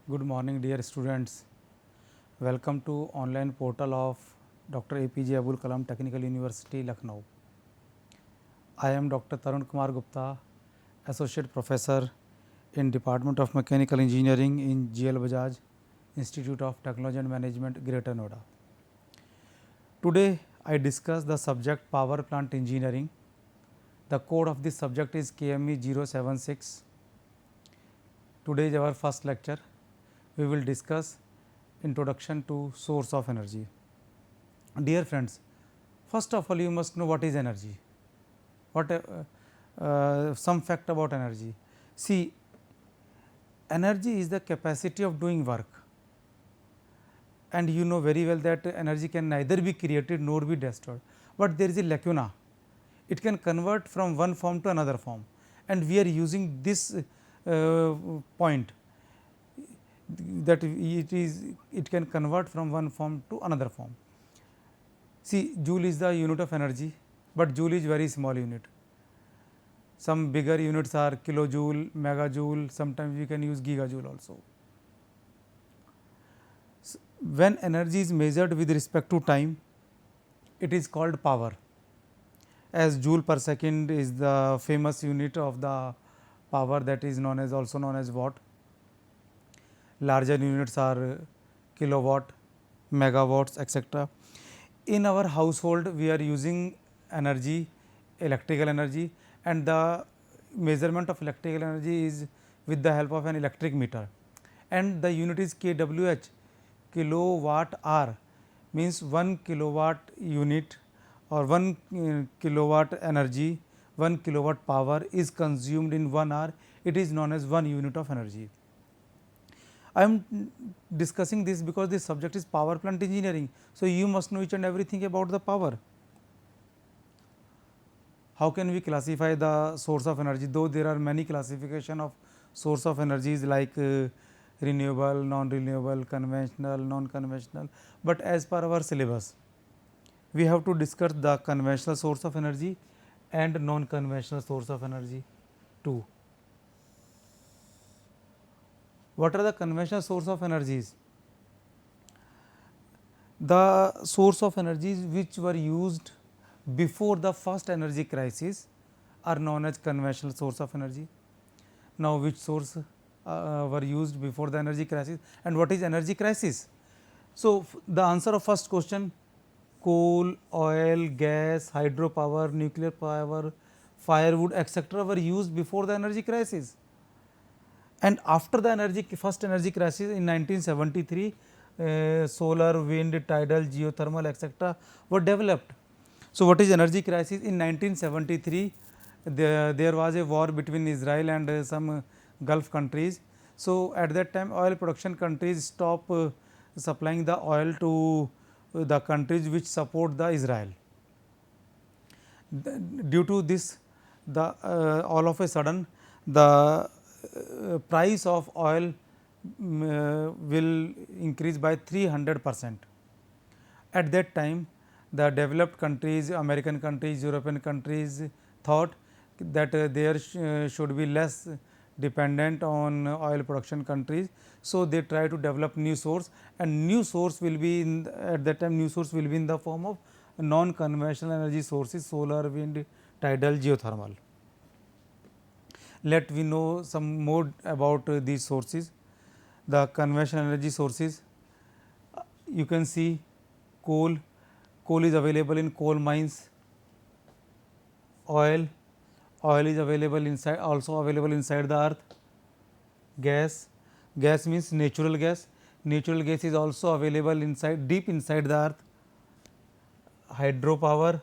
Good morning, dear students. Welcome to online portal of Dr. APJ Abul Kalam Technical University, Lucknow. I am Dr. Tarun Kumar Gupta, Associate Professor in Department of Mechanical Engineering in GL Bajaj Institute of Technology and Management, Greater Noida. Today, I discuss the subject Power Plant Engineering. The code of this subject is KME 076. Today is our first lecture. We will discuss introduction to source of energy. Dear friends, first of all you must know what is energy. Some fact about energy. See, energy is the capacity of doing work, and you know very well that energy can neither be created nor be destroyed, but there is a lacuna. It can convert from one form to another form, and we are using this point that it can convert from one form to another form. See, joule is the unit of energy, but joule is very small unit. Some bigger units are kilojoule, megajoule, sometimes we can use gigajoule also. When energy is measured with respect to time, it is called power, as joule per second is the famous unit of the power, that is known as also known as watt. Larger units are kilowatt, megawatts, etc. In our household we are using energy, electrical energy, and the measurement of electrical energy is with the help of an electric meter, and the unit is kWh, kilowatt hour, means 1 kilowatt unit or 1 kilowatt energy, 1 kilowatt power is consumed in 1 hour. It is known as 1 unit of energy. I am discussing this because this subject is power plant engineering. So, you must know each and everything about the power. How can we classify the source of energy? Though there are many classification of source of energies like renewable, non-renewable, conventional, non-conventional, but as per our syllabus, we have to discuss the conventional source of energy and non-conventional source of energy too. What are the conventional source of energies? The source of energies which were used before the first energy crisis are known as conventional source of energy. Now, which source were used before the energy crisis, and what is energy crisis? So, the answer of first question: coal, oil, gas, hydropower, nuclear power, firewood, etc. were used before the energy crisis. And after the first energy crisis in 1973, solar, wind, tidal, geothermal, etc. were developed. So, what is energy crisis? In 1973, there was a war between Israel and some Gulf countries. So, at that time oil production countries stop supplying the oil to the countries which support the Israel. Due to this, the all of a sudden the price of oil will increase by 300%. At that time, the developed countries, American countries, European countries thought that there should be less dependent on oil production countries. So, they try to develop new source, and new source will be in at that time new source will be in the form of non conventional energy sources, solar, wind, tidal, geothermal. Let we know some more about these sources. The conventional energy sources, you can see coal. Coal is available in coal mines. Oil is available inside, also available inside the earth. Gas means natural gas. Natural gas is also available inside, deep inside the earth. Hydropower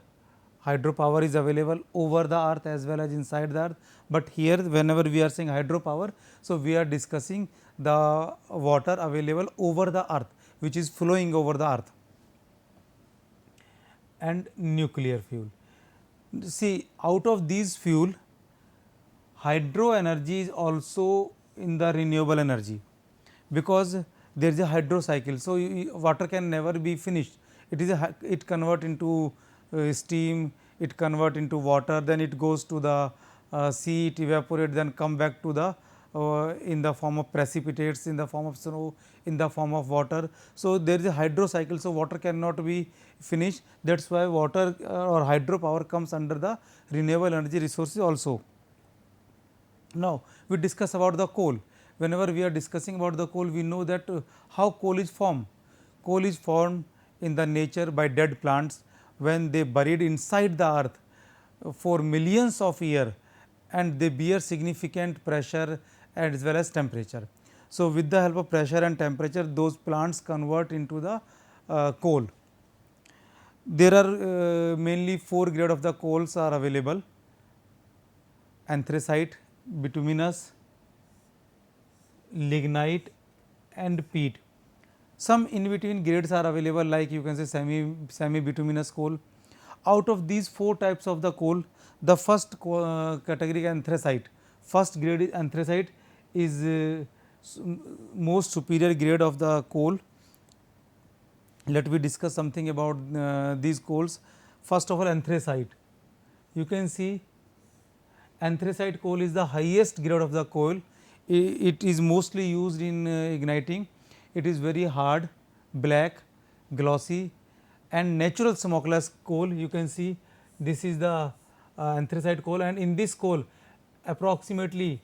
is available over the earth as well as inside the earth, but here whenever we are saying hydropower, so we are discussing the water available over the earth which is flowing over the earth. And nuclear fuel. See, out of these fuel, hydro energy is also in the renewable energy, because there is a hydro cycle. So, water can never be finished. It convert into steam, it convert into water, then it goes to the sea, it evaporate, then come back to the in the form of precipitates, in the form of snow, in the form of water. So, there is a hydro cycle. So, water cannot be finished, that is why water or hydropower comes under the renewable energy resources also. Now, we discuss about the coal. Whenever we are discussing about the coal, we know that how coal is formed. Coal is formed in the nature by dead plants when they buried inside the earth for millions of years, and they bear significant pressure as well as temperature. So, with the help of pressure and temperature, those plants convert into the coal. There are mainly 4 grade of the coals are available: anthracite, bituminous, lignite and peat. Some in between grades are available, like you can say semi bituminous coal. Out of these 4 types of the coal, the first category anthracite, first grade is anthracite, is most superior grade of the coal. Let me discuss something about these coals. First of all, anthracite. You can see anthracite coal is the highest grade of the coal. It is mostly used in igniting. It is very hard, black, glossy and natural smokeless coal. You can see this is the anthracite coal, and in this coal approximately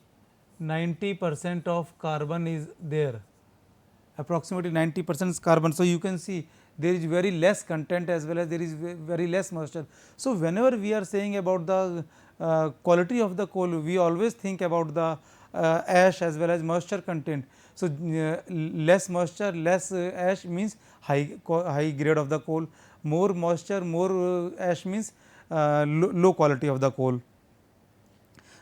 90% of carbon is there, approximately 90% is carbon. So, you can see there is very less content as well as there is very less moisture. So, whenever we are saying about the quality of the coal, we always think about the ash as well as moisture content. So, less moisture, less ash means high grade of the coal, more moisture, more ash means low quality of the coal.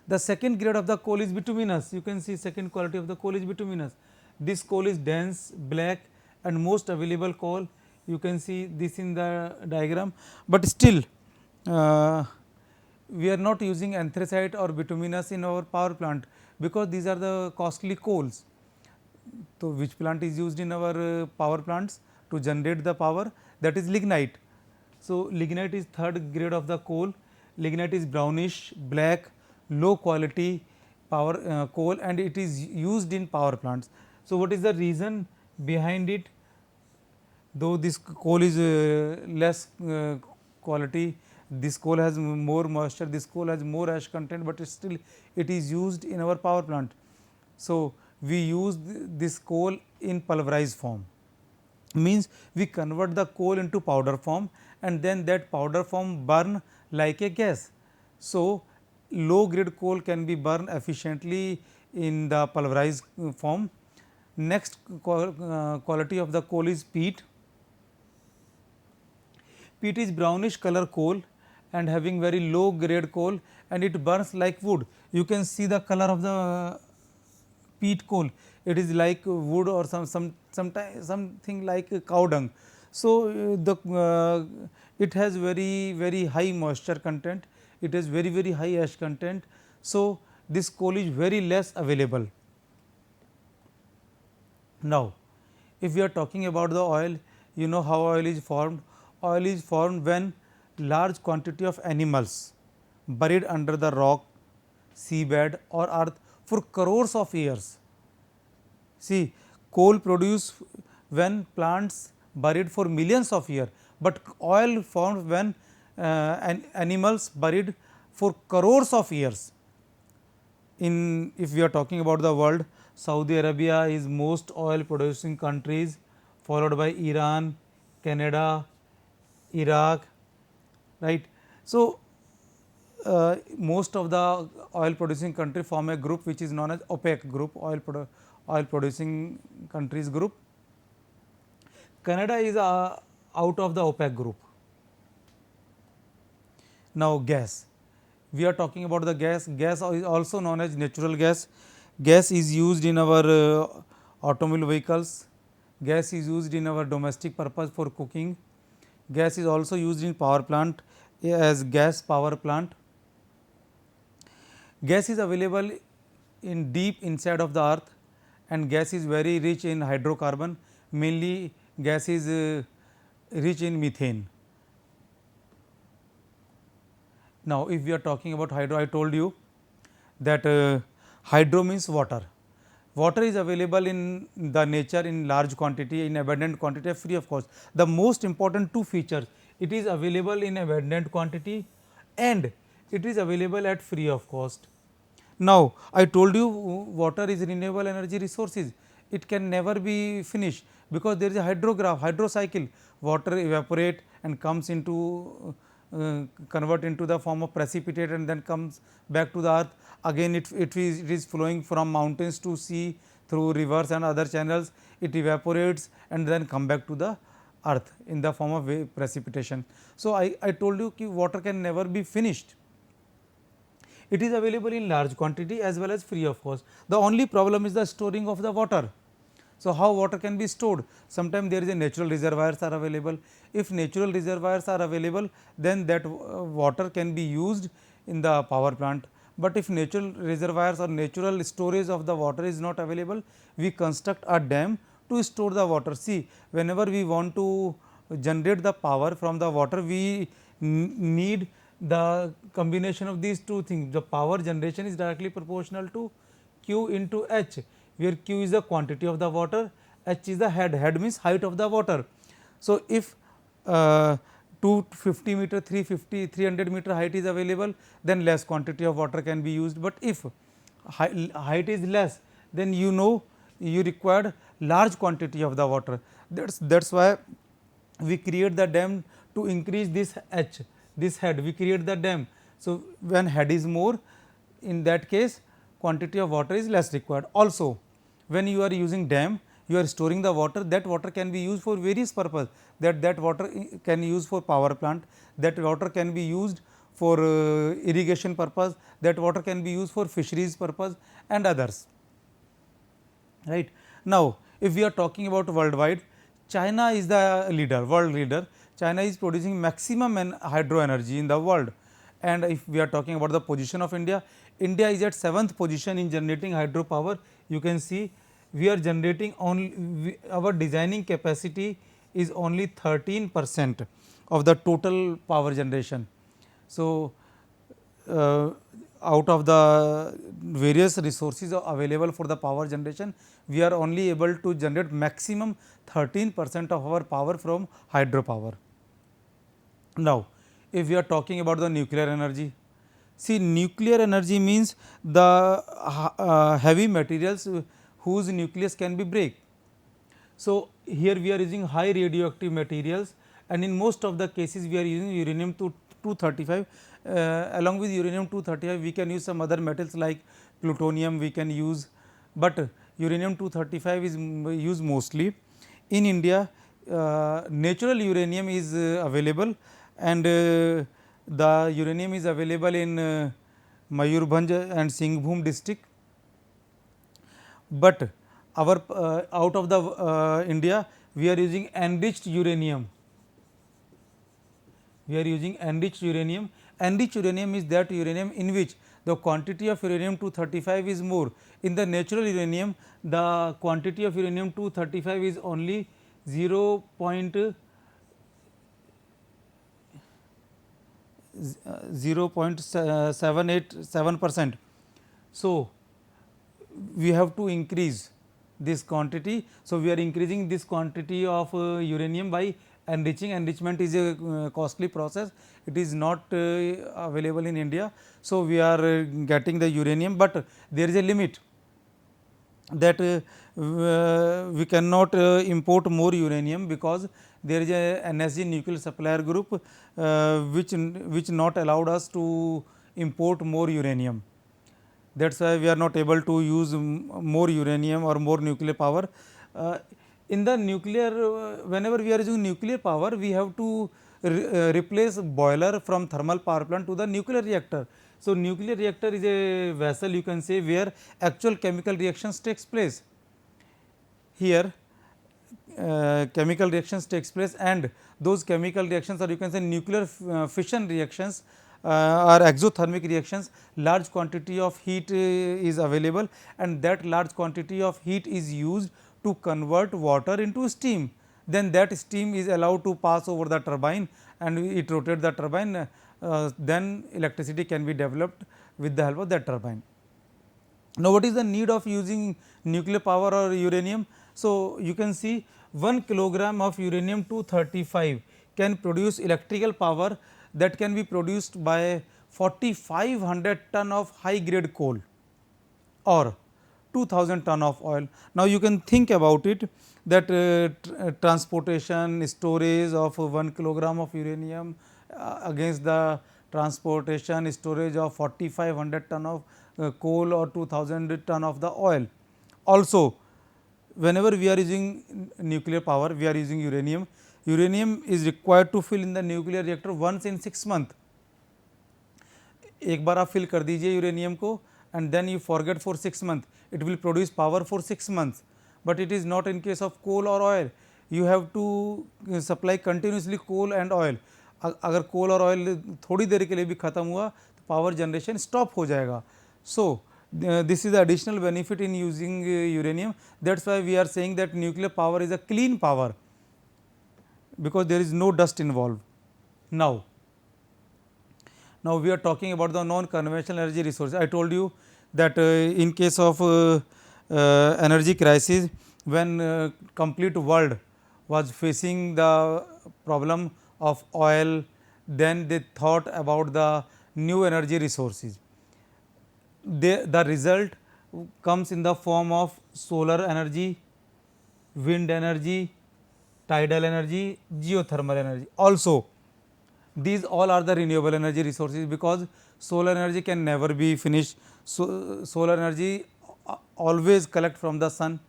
The second grade of the coal is bituminous. You can see second quality of the coal is bituminous. This coal is dense, black and most available coal. You can see this in the diagram, but still we are not using anthracite or bituminous in our power plant, because these are the costly coals. So, which plant is used in our power plants to generate the power? That is lignite. So, lignite is third grade of the coal. Lignite is brownish, black, low quality power coal, and it is used in power plants. So, what is the reason behind it? Though this coal is less quality, this coal has more moisture, this coal has more ash content, but still it is used in our power plant. So, we use this coal in pulverized form, means we convert the coal into powder form and then that powder form burn like a gas. So, low grade coal can be burned efficiently in the pulverized form. Next quality of the coal is peat. Peat is brownish color coal and having very low grade coal, and it burns like wood. You can see the color of the peat coal, it is like wood or something like cow dung. So, it has very high moisture content, it has very high ash content. So, this coal is very less available. Now, if we are talking about the oil, you know how oil is formed. Oil is formed when large quantity of animals buried under the rock, seabed or earth for crores of years. See, coal produced when plants buried for millions of years, but oil formed when animals buried for crores of years. In, if we are talking about the world, Saudi Arabia is most oil producing countries, followed by Iran, Canada, Iraq, right. So, most of the oil producing country form a group which is known as OPEC group, oil producing countries group. Canada is out of the OPEC group. Now, gas. We are talking about the gas. Gas is also known as natural gas. Gas is used in our automobile vehicles. Gas is used in our domestic purpose for cooking. Gas is also used in power plant as gas power plant. Gas is available in deep inside of the earth, and gas is very rich in hydrocarbon. Mainly gas is rich in methane. Now, if we are talking about hydro, I told you that hydro means water. Water is available in the nature in large quantity, in abundant quantity, free of cost. The most important two features, it is available in abundant quantity and it is available at free of cost. Now, I told you water is renewable energy resources, it can never be finished because there is a hydrograph, hydro cycle, water evaporate and comes into convert into the form of precipitate and then comes back to the earth. Again it is flowing from mountains to sea through rivers and other channels, it evaporates and then come back to the earth in the form of precipitation. So, I told you ki water can never be finished. It is available in large quantity as well as free of cost. The only problem is the storing of the water. So, how water can be stored? Sometimes there is a natural reservoirs are available. If natural reservoirs are available, then that water can be used in the power plant. But if natural reservoirs or natural storage of the water is not available, we construct a dam to store the water. See, whenever we want to generate the power from the water, we need the combination of these two things. The power generation is directly proportional to Q into H, where Q is the quantity of the water, H is the head means height of the water. So, if 250 meter, 350, 300 meter height is available, then less quantity of water can be used, but if height is less, then you know you require large quantity of the water. That is why we create the dam to increase this H, this head, we create the dam. So, when head is more, in that case quantity of water is less required. Also, when you are using dam, you are storing the water, that water can be used for various purpose, that water can be used for power plant, that water can be used for irrigation purpose, that water can be used for fisheries purpose and others, right. Now, if we are talking about worldwide, China is the leader, world leader. China is producing maximum hydro energy in the world, and if we are talking about the position of India, India is at 7th position in generating hydro power. You can see we are generating only, our designing capacity is only 13% of the total power generation. So, out of the various resources available for the power generation, we are only able to generate maximum 13% of our power from hydropower. Now, if we are talking about the nuclear energy, see, nuclear energy means the heavy materials whose nucleus can be break. So, here we are using high radioactive materials, and in most of the cases we are using uranium 235. Along with uranium 235 we can use some other metals like plutonium we can use, but uranium 235 is used mostly. In India, natural uranium is available, and the uranium is available in Mayurbhanj and Singhbhum district, but our out of the India we are using enriched uranium. We are using enriched uranium. Enriched uranium is that uranium in which the quantity of uranium 235 is more. In the natural uranium, the quantity of uranium 235 is only 0.787%. So, we have to increase this quantity. So, we are increasing this quantity of uranium by enriching. Enrichment is a costly process, it is not available in India. So, we are getting the uranium, but there is a limit that we cannot import more uranium, because there is a NSG nuclear supplier group which not allowed us to import more uranium. That is why we are not able to use more uranium or more nuclear power. In the nuclear, whenever we are using nuclear power, we have to replace boiler from thermal power plant to the nuclear reactor. So, nuclear reactor is a vessel, you can say, where actual chemical reactions takes place. Here chemical reactions takes place, and those chemical reactions, or you can say nuclear fission reactions or exothermic reactions, large quantity of heat is available, and that large quantity of heat is used to convert water into steam. Then that steam is allowed to pass over the turbine and it rotates the turbine, then electricity can be developed with the help of that turbine. Now, what is the need of using nuclear power or uranium? So, you can see 1 kilogram of uranium 235 can produce electrical power that can be produced by 4500 ton of high grade coal or 2000 ton of oil. Now, you can think about it that transportation storage of 1 kilogram of uranium against the transportation storage of 4500 ton of coal or 2000 ton of the oil. Also, whenever we are using nuclear power, we are using uranium. Uranium is required to fill in the nuclear reactor once in 6 months. एक बार आप fill कर दीजिए uranium को and then you forget for 6 month, it will produce power for 6 months, but it is not in case of coal और oil. You have to supply continuously coal and oil. अगर coal और oil थोड़ी देर के लिए भी ख़त्म हुआ तो पावर जनरेशन स्टॉप हो जाएगा. सो this is the additional benefit in using uranium. That's why we are saying that nuclear power is a clean power because there is no dust involved. Now we are talking about the non conventional energy resources. I told you that in case of energy crisis, when complete world was facing the problem of oil, then they thought about the new energy resources. The result comes in the form of solar energy, wind energy, tidal energy, geothermal energy. Also, these all are the renewable energy resources because solar energy can never be finished. So, solar energy always collect from the sun.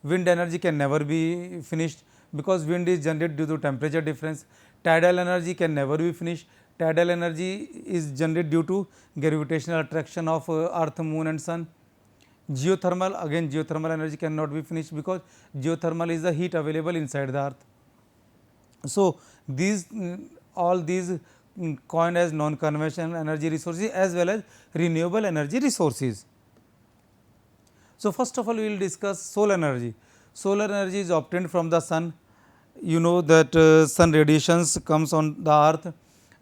Wind energy can never be finished because wind is generated due to temperature difference. Tidal energy can never be finished. Tidal energy is generated due to gravitational attraction of earth, moon and sun. Geothermal, again geothermal energy cannot be finished because geothermal is the heat available inside the earth. So, these all these coined as non conventional energy resources as well as renewable energy resources. So, first of all we will discuss solar energy. Solar energy is obtained from the sun. You know that sun radiations comes on the earth.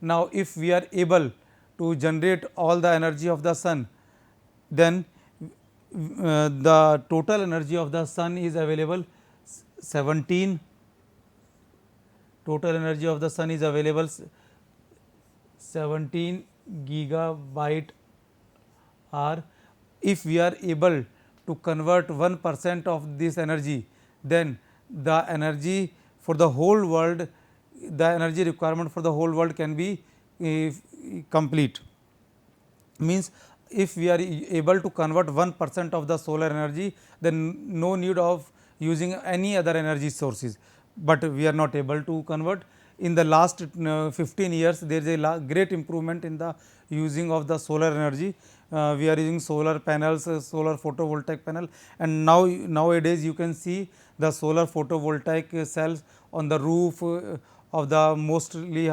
Now, if we are able to generate all the energy of the sun, then the total energy of the sun is available 17, total energy of the sun is available 17 gigabyte hour. If we are able to convert 1% of this energy, then the energy for the whole world, the energy requirement for the whole world can be complete. Means if we are able to convert 1% of the solar energy, then no need of using any other energy sources, but we are not able to convert. In the last 15 years, there is a great improvement in the using of the solar energy. We are using solar panels, solar photovoltaic panel, and nowadays you can see the solar photovoltaic cells on the roof of the mostly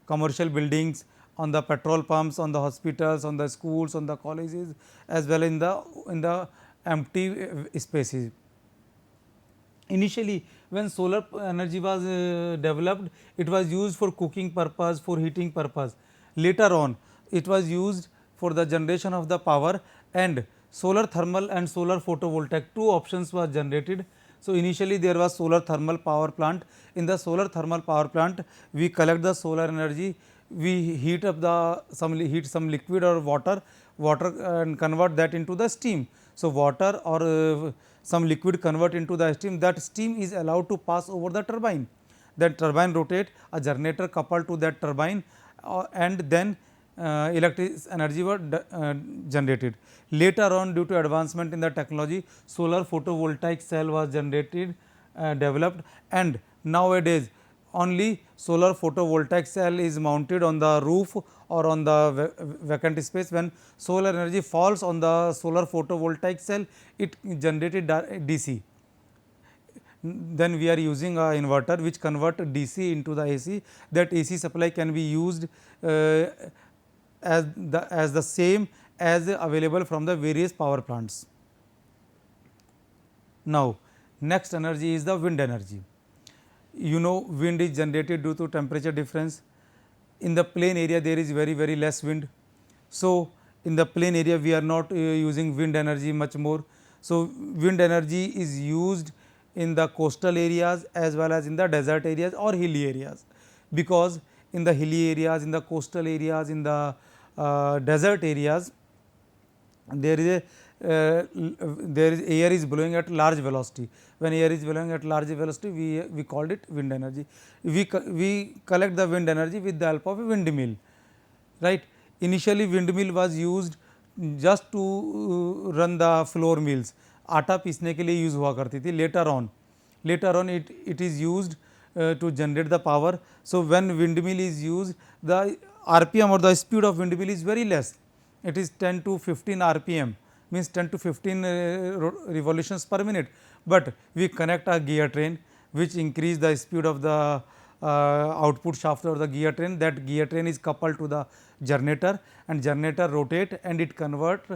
commercial buildings, on the petrol pumps, on the hospitals, on the schools, on the colleges, as well in the empty spaces. Initially, when solar energy was developed, it was used for cooking purpose, for heating purpose. Later on, it was used for the generation of the power, and solar thermal and solar photovoltaic, two options were generated. So, initially there was solar thermal power plant. In the solar thermal power plant, we collect the solar energy, we heat up some liquid or water and convert that into the steam. So, water or some liquid convert into the steam, that steam is allowed to pass over the turbine. That turbine rotate, a generator coupled to that turbine and then electric energy was generated. Later on, due to advancement in the technology, solar photovoltaic cell was generated, developed, and nowadays only solar photovoltaic cell is mounted on the roof or on the vacant space. When solar energy falls on the solar photovoltaic cell, it generated DC. Then we are using a inverter which convert DC into the AC. That AC supply can be used as the same as available from the various power plants. Now, next energy is the wind energy. You know, wind is generated due to temperature difference. In the plain area there is very less wind. So, In the plain area we are not using wind energy much more. So, wind energy is used in the coastal areas as well as in the desert areas or hilly areas, because in the hilly areas, in the coastal areas, in the desert areas, there is a there is air is blowing at large velocity. When air is blowing at large velocity, we called it wind energy. We collect the wind energy with the help of a windmill, right. Initially windmill was used just to run the floor mills, आटा पीसने के लिए use हुआ करती थी. Later on it is used to generate the power. So, when windmill is used, the RPM or the speed of windmill is very less. It is 10 to 15 RPM, means 10 to 15 revolutions per minute, but we connect a gear train which increase the speed of the output shaft or the gear train. That gear train is coupled to the generator, and generator rotate and it convert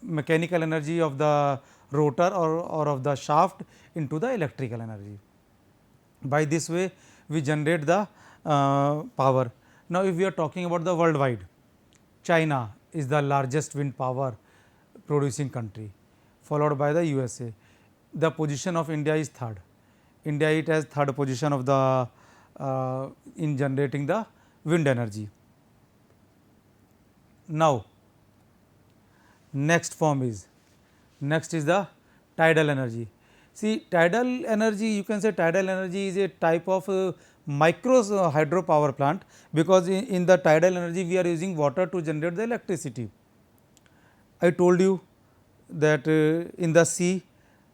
mechanical energy of the rotor or of the shaft into the electrical energy. By this way we generate the power. Now, if we are talking about the worldwide, China is the largest wind power producing country, followed by the USA. The position of India is third. India it has third position of the in generating the wind energy. Now, next is the tidal energy. See, tidal energy, you can say tidal energy is a type of micro hydropower plant, because in the tidal energy we are using water to generate the electricity. I told you that in the sea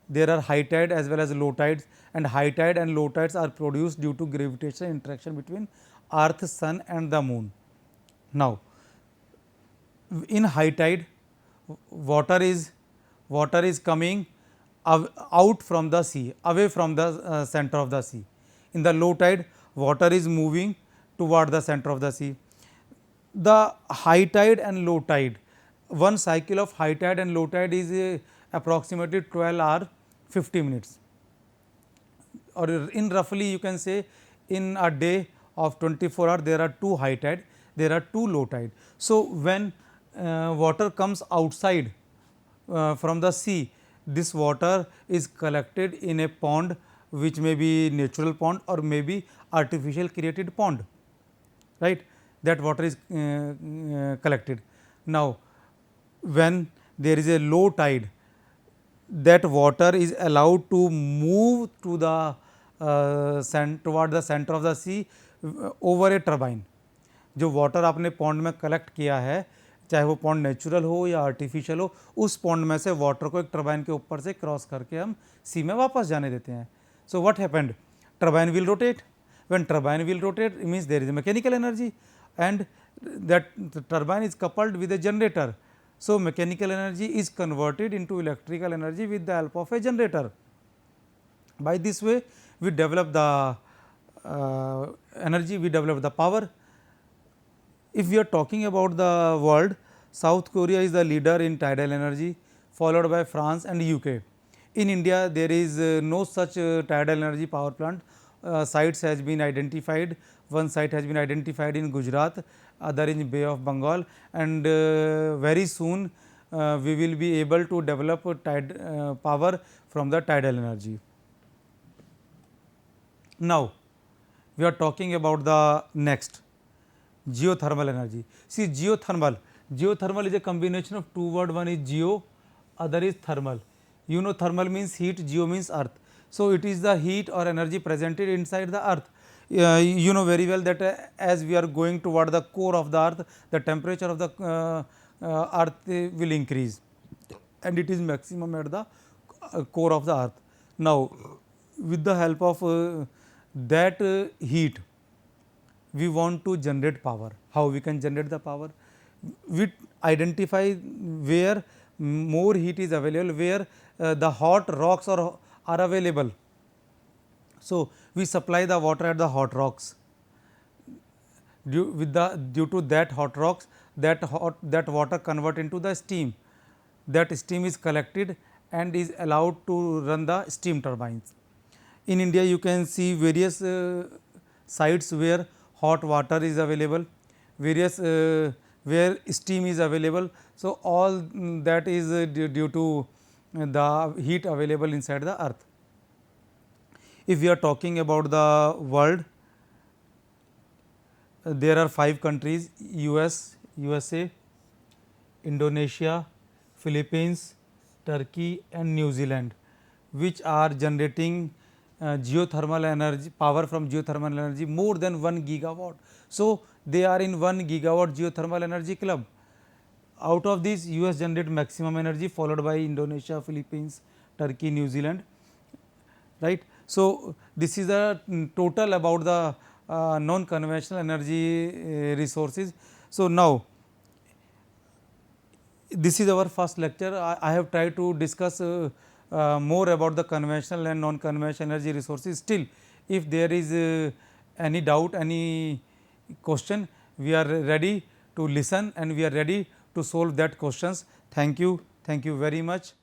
there are high tide as well as low tides, and high tide and low tides are produced due to gravitational interaction between earth, sun and the moon. Now, in high tide water is coming out from the sea, away from the center of the sea. In the low tide water is moving toward the center of the sea. The high tide and low tide, one cycle of high tide and low tide is approximately 12 hours 50 minutes, or in roughly you can say in a day of 24 hours there are 2 high tide, there are 2 low tide. So, when water comes outside from the sea, this water is collected in a pond, which may be natural pond or may be artificial created pond, right. That water is collected. Now, when there is a low tide, that water is allowed to move to the toward the center of the sea over a turbine. जो water आपने pond में collect किया है, चाहे वो pond natural हो या artificial हो, उस पॉन्ड में से वाटर को एक टर्बाइन के ऊपर से क्रॉस करके हम सी में वापस जाने देते हैं. So what happened, turbine will rotate. When turbine will rotate means there is mechanical energy and that turbine is coupled with a generator. So, mechanical energy is converted into electrical energy with the help of a generator. By this way we develop the energy, we develop the power. If we are talking about the world, South Korea is the leader in tidal energy, followed by France and UK. In India there is no such tidal energy power plant. Sites has been identified. One site has been identified in Gujarat, other in Bay of Bengal, and very soon we will be able to develop power from the tidal energy. Now, we are talking about the next, geothermal energy. See, geothermal is a combination of two words, one is geo, other is thermal. You know thermal means heat, geo means earth. So, it is the heat or energy presented inside the earth. You know very well that as we are going toward the core of the earth, the temperature of the earth will increase, and it is maximum at the core of the earth. Now, with the help of that heat, we want to generate power. How we can generate the power? We identify where more heat is available, where the hot rocks are available. So, we supply the water at the hot rocks. Due to that hot rocks, that water convert into the steam. That steam is collected and is allowed to run the steam turbines. In India, you can see various sites where hot water is available, various where steam is available. So, all that is due to the heat available inside the earth. If we are talking about the world, there are 5 countries: USA, Indonesia, Philippines, Turkey and New Zealand, which are generating geothermal energy, power from geothermal energy more than 1 gigawatt. So, they are in 1 gigawatt geothermal energy club. Out of these, US generate maximum energy, followed by Indonesia, Philippines, Turkey, New Zealand, right. So, this is the total about the non conventional energy resources. So, now this is our first lecture. I have tried to discuss more about the conventional and non conventional energy resources. Still, if there is any doubt, any question, we are ready to listen and we are ready to solve that questions. Thank you very much.